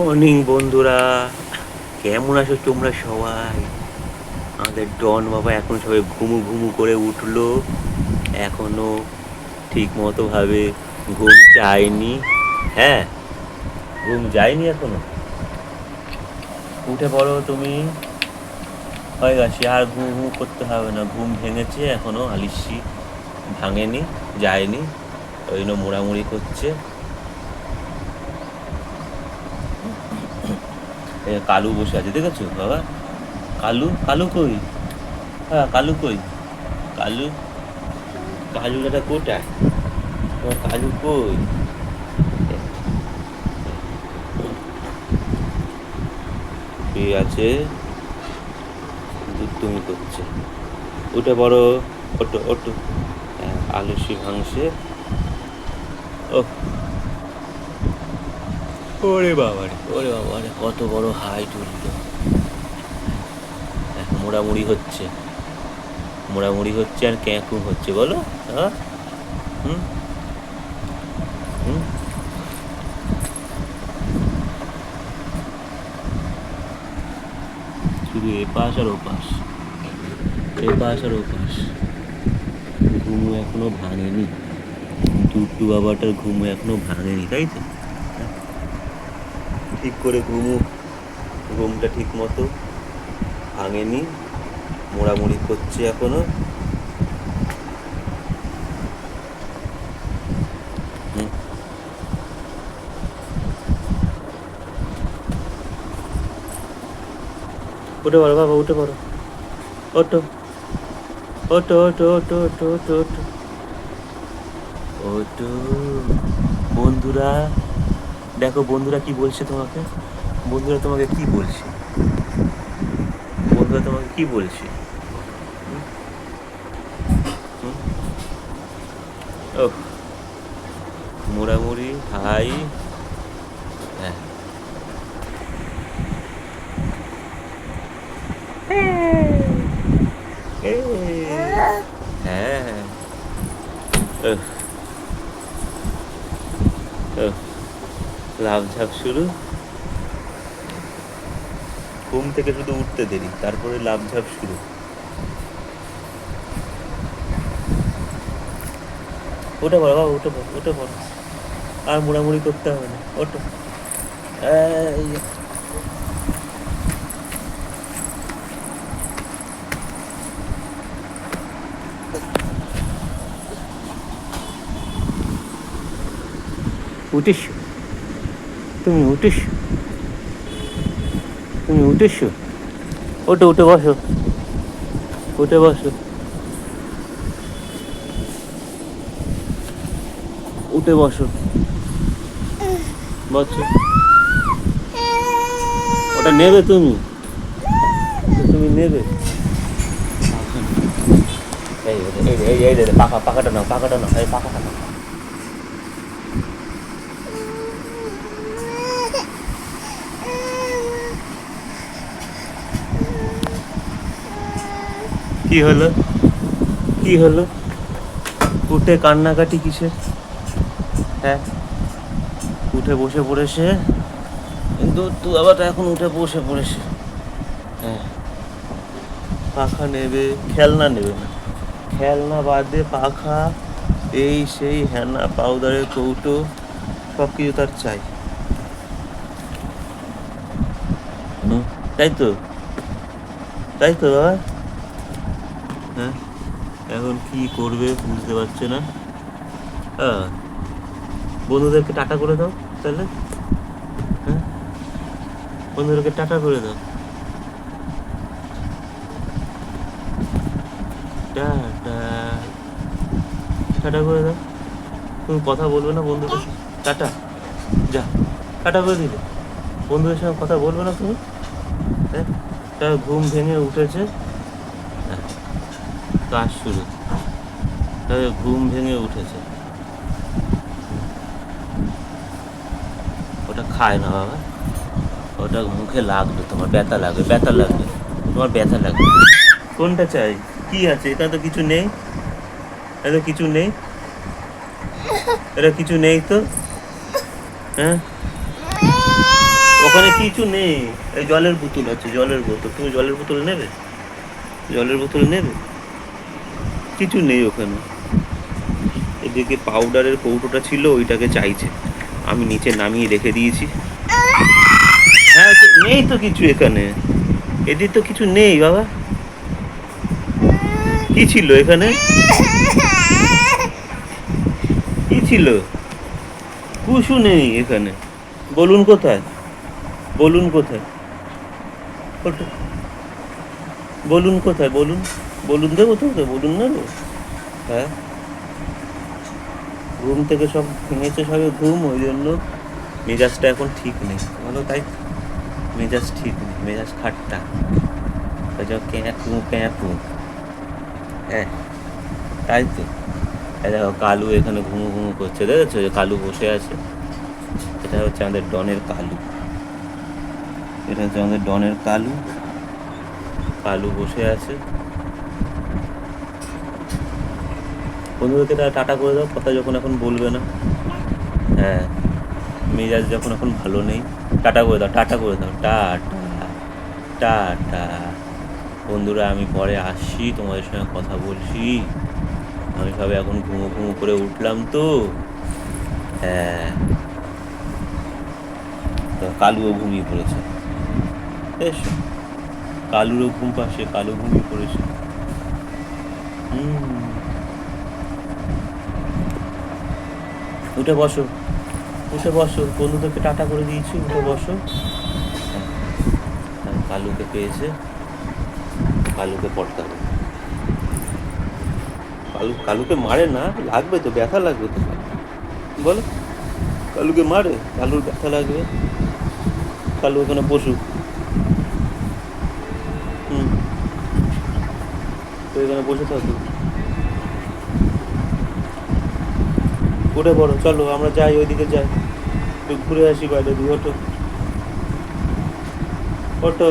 Morning বন্ধুরা, কেমন আছো তোমরা সবাই? আমাদের ডন বাবা এখন সবাই ঘুমু ঘুমু করে উঠলো, এখনো ঠিক মতো ভাবে ঘুম যায়নি। হ্যাঁ, ঘুম যায়নি এখনো। উঠে পড়ো তুমি, হয়ে গেছে আর ঘুম ঘুম করতে হবে না। ঘুম ভেঙেছে, এখনো আলিশি ভাঙেনি, যায়নি, ওই জন্য মোড়ামুড়ি করছে। কালু বসে আছে, দেখেছো বাবা? কালু কালু কই? হ্যাঁ, কালু কই? কালু, কালু দাদা কোথায়? তোমার কালু কই? শুয়ে আছে, দুষ্টুমি করছে। উঠে বড়, ওটো ওটো। আলসি ভাঙছে। ও, ওরে বাবারে, ওরে বাবারে, কত বড় হাইট উঠলো। মোড়ামুড়ি হচ্ছে, মোড়ামুড়ি হচ্ছে আর ক্যাঁকুম হচ্ছে, বলো? হ্যাঁ, হুম হুম। শুধু এপাশ আর ওপাশ, এপাশ আর ওপাশ। ঘুমু এখনো ভাঙেনি, দুটু বাবাটার ঘুমু এখনো ভাঙেনি, তাই তো? ঠিক করে ঘুমু, ঘুমটা ঠিক মতো ভাঙেনি, মোড়ামুড়ি করছে এখনো। হুম। উঠে পড়ো বাবা, উঠে পড়ো, ওটো ওটো ওটো ওটো ওটো ওটো ওটো ওটো। বন্ধুরা দেখো, বন্ধুরা কি বলছে তোমাকে? বন্ধুরা তোমাকে কি বলছে? বন্ধুরা তোমাকে কি বলছে? হুম? হুম? ও, মোড়ামুড়ি হাই। হ্যাঁ, হ্যাঁ, লাভ ঝাপ শুরু। ঘুম থেকে শুধু উঠতে দেরি, তারপরে লাভ ঝাপ শুরু। উঠে পড়ো বাবা, উঠে পড়ো, উঠে পড়ো। আর মোড়ামুড়ি করতে হবে না, ওঠো। এই, উঠিস, তুমি উঠিস, তুমি উঠিস। ওঠো, উঠে বসো, উঠে বসো, উঠে বসো, বসো। ওটা নেবে তুমি, তুমি নেবে। এই এই এই এই পাখা, পাখাটা নাও, পাখাটা নাও, এই পাখাটা নাও। কি হলো? কি হলো? উঠে কান্নাকাটি কিসের? হ্যাঁ, উঠে বসে পড়েছে, কিন্তু তুই আবার এখন উঠে বসে পড়েছে। হ্যাঁ, পাখা নেবে, খেলনা নেবে না। খেলনা বাদে পাখা, এই সেই হেনা পাউডারের কৌটো, সব কিছু তার চাই। তাই তো, তাই তো বাবা। হ্যাঁ, এখন কি করবে বুঝতে পারছে না। হ্যাঁ, বন্ধুদেরকে টাটা করে দাও তাহলে। হ্যাঁ, বন্ধুদেরকে টাটা করে দাও, টাটা, টাটা করে দাও। তুমি কথা বলবে না বন্ধুদের সাথে? টাটা, যা, টাটা করে দিলে। বন্ধুদের সঙ্গে কথা বলবে না তুমি? হ্যাঁ, তার ঘুম ভেঙে উঠেছে। হ্যাঁ, কাজ শুরু, তাহলে ঘুম ভেঙে উঠেছে। ওটা খায় না বাবা, ওটা মুখে লাগবে, তোমার ব্যথা লাগবে, ব্যথা লাগবে, তোমার ব্যথা লাগবে। কোনটা চাই? কি আছে? এটা তো কিছু নেই, এটা কিছু নেই, এটা কিছু নেই তো। হ্যাঁ, ওখানে কিছু নেই, এই জলের বোতল আছে, জলের বোতল। তুমি জলের বোতল নেবে? জলের বোতল নেবে? কিছু নেই ওখানে। এদিকে পাউডারের কৌটোটা ছিল, ওইটাকে চাইছে। আমি নিচে নামিয়ে রেখে দিয়েছি। হ্যাঁ, নেই তো কিছু এখানে। এদিকে তো কিছু নেই বাবা। কি ছিল এখানে? কি ছিল? কুসু নেই এখানে। বলুন কোথায়? বলুন কোথায়? বলুন কোথায়? বলুন। বলুন দেবো তো? বলুন নেবো? হ্যাঁ, ঘুম থেকে সব ভেঙেছে, সবে ঘুম, ওই জন্য মেজাজটা এখন ঠিক নেই, বলো তাই? মেজাজ ঠিক নেই, মেজাজ খাট্টা। ক্যাঁপু ক্যাঁপু। হ্যাঁ, তাই তো। এই দেখো কালু এখানে ঘুমু ঘুমু করছে, দেখেছো? যে কালু বসে আছে, এটা হচ্ছে আমাদের ডনের কালু। এটা হচ্ছে আমাদের ডনের কালু। কালু বসে আছে। বন্ধুদেরকে তারা টাটা করে দাও, কথা যখন এখন বলবে না। হ্যাঁ, মেজাজ যখন এখন ভালো নেই, টাটা করে দাও, টাটা করে দাও, টাটা। টাটা। বন্ধুরা, আমি পরে আসছি, তোমাদের সঙ্গে কথা বলছি। আমি সবে এখন ঘুমো ঘুমো করে উঠলাম তো। হ্যাঁ, তো কালুও ঘুমিয়ে পড়েছে। বেশ, কালুরও ঘুম পাচ্ছে, কালু ঘুমিয়ে পড়েছে। হুম, উঠে বসো, উঠে বসো, বন্ধুদেরকে টাটা করে দিয়েছি, উঠে বসো। হ্যাঁ, কালুকে পেয়েছে, কালুকে পটকাবে। কালুকে মারে না, লাগবে তো, ব্যথা লাগবে তো। বলো, কালুকে মারে? কালুর ব্যথা লাগবে। কালু ওখানে বসুক। হুম, তো এখানে বসে থাকুক। উঠে পড়ো, চলো আমরা যাই, ওইদিকে যাই, একটু ঘুরে আসি বাইরে দিয়ে। ওঠো, ওঠো।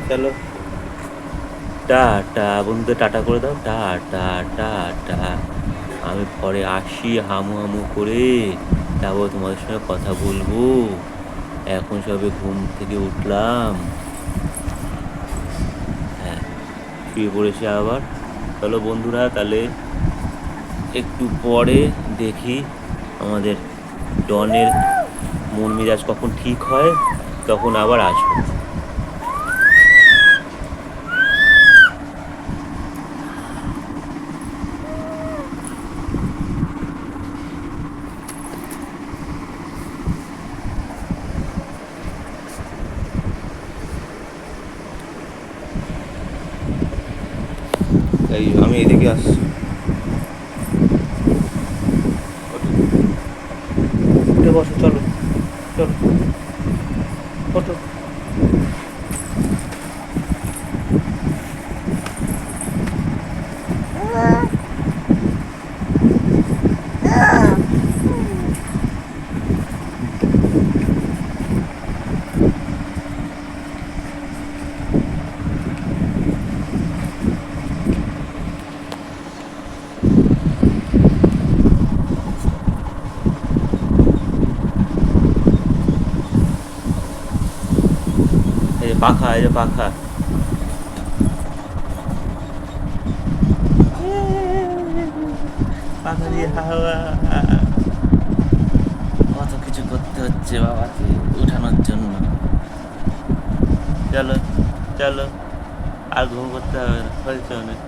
চলো, টাটা। বন্ধুদের টাটা করে দাও, টাটা। টাটা। আমি পরে আসি হামু হামু করে, তারপর তোমাদের সঙ্গে কথা বলবো। এখন সবে ঘুম থেকে উঠলাম। হ্যাঁ, শুয়ে পড়েছি আবার। চলো বন্ধুরা, তাহলে একটু পরে দেখি আমাদের ডনের মন মেজাজ কখন ঠিক হয়, তখন আবার আসবো। এই আমি এদিকে আসছি। উঠে বসো, চলো, চলো, ওঠো। এই যে পাখা, এই যে পাখা। পাখা দিয়ে হাওয়া। কত কিছু করতে হচ্ছে বাবাকে উঠানোর জন্য। চলো, চলো, আর ঘুম করতে হবে না, হয়েছে অনেক।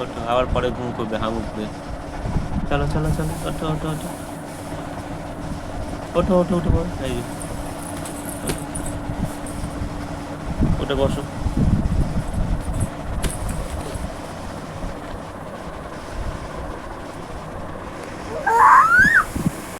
ওঠো, আবার পরে ঘুম করবে হামুকবে। চলো, চলো, চলো, ওঠো, ওঠো, ওঠো, ওঠো, ওঠো, উঠে বসো, এই যে, উঠে বসো।